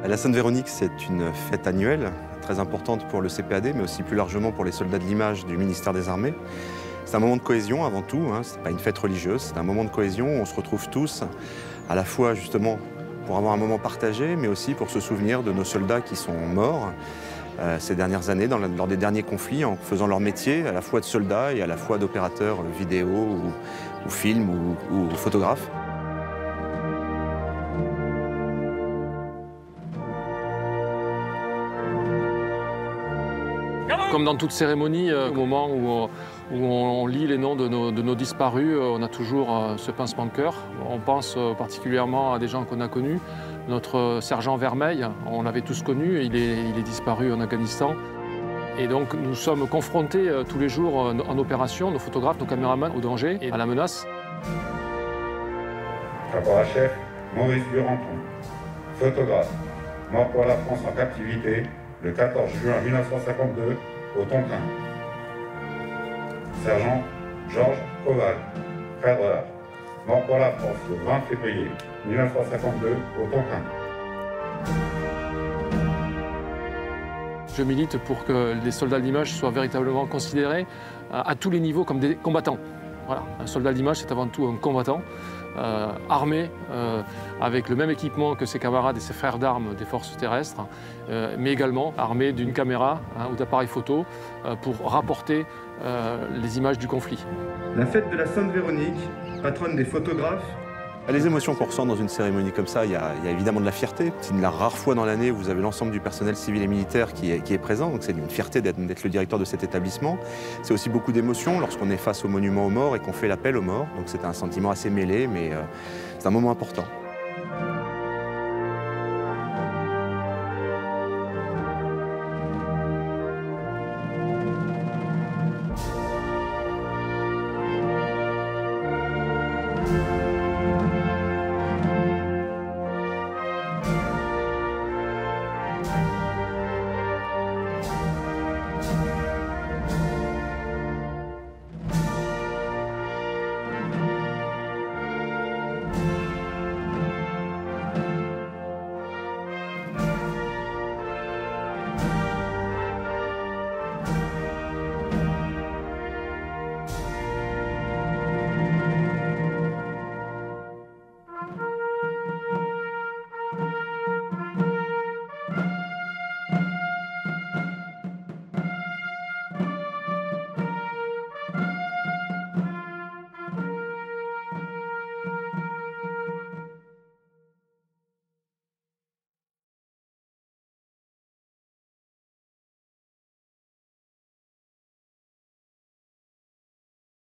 La Sainte-Véronique, c'est une fête annuelle très importante pour le CPAD, mais aussi plus largement pour les soldats de l'image du ministère des Armées. C'est un moment de cohésion avant tout, hein. Ce n'est pas une fête religieuse, c'est un moment de cohésion où on se retrouve tous, à la fois justement pour avoir un moment partagé, mais aussi pour se souvenir de nos soldats qui sont morts ces dernières années lors des derniers conflits, en faisant leur métier à la fois de soldats et à la fois d'opérateurs vidéo ou film ou photographes. Comme dans toute cérémonie, au moment où on lit les noms de nos disparus, on a toujours ce pincement de cœur. On pense particulièrement à des gens qu'on a connus. Notre sergent Vermeil, on l'avait tous connu, il est disparu en Afghanistan. Et donc nous sommes confrontés tous les jours en opération, nos photographes, nos caméramans, au danger et à la menace. Caporal-chef Maurice Buranton, photographe, mort pour la France en captivité le 14 juin 1952 au Tonkin. Sergent Georges Koval, cadreur, mort pour la France le 20 février 1952 au Tonkin. Je milite pour que les soldats de l'image soient véritablement considérés à tous les niveaux comme des combattants. Voilà. Un soldat de l'image, c'est avant tout un combattant, armé, avec le même équipement que ses camarades et ses frères d'armes des forces terrestres, mais également armé d'une caméra ou d'appareil photo pour rapporter les images du conflit. La fête de la Sainte-Véronique, patronne des photographes. Les émotions qu'on ressent dans une cérémonie comme ça, il y a évidemment de la fierté. C'est une rare fois dans l'année où vous avez l'ensemble du personnel civil et militaire qui est présent, donc c'est une fierté d'être le directeur de cet établissement. C'est aussi beaucoup d'émotions lorsqu'on est face au monument aux morts et qu'on fait l'appel aux morts, donc c'est un sentiment assez mêlé, mais c'est un moment important.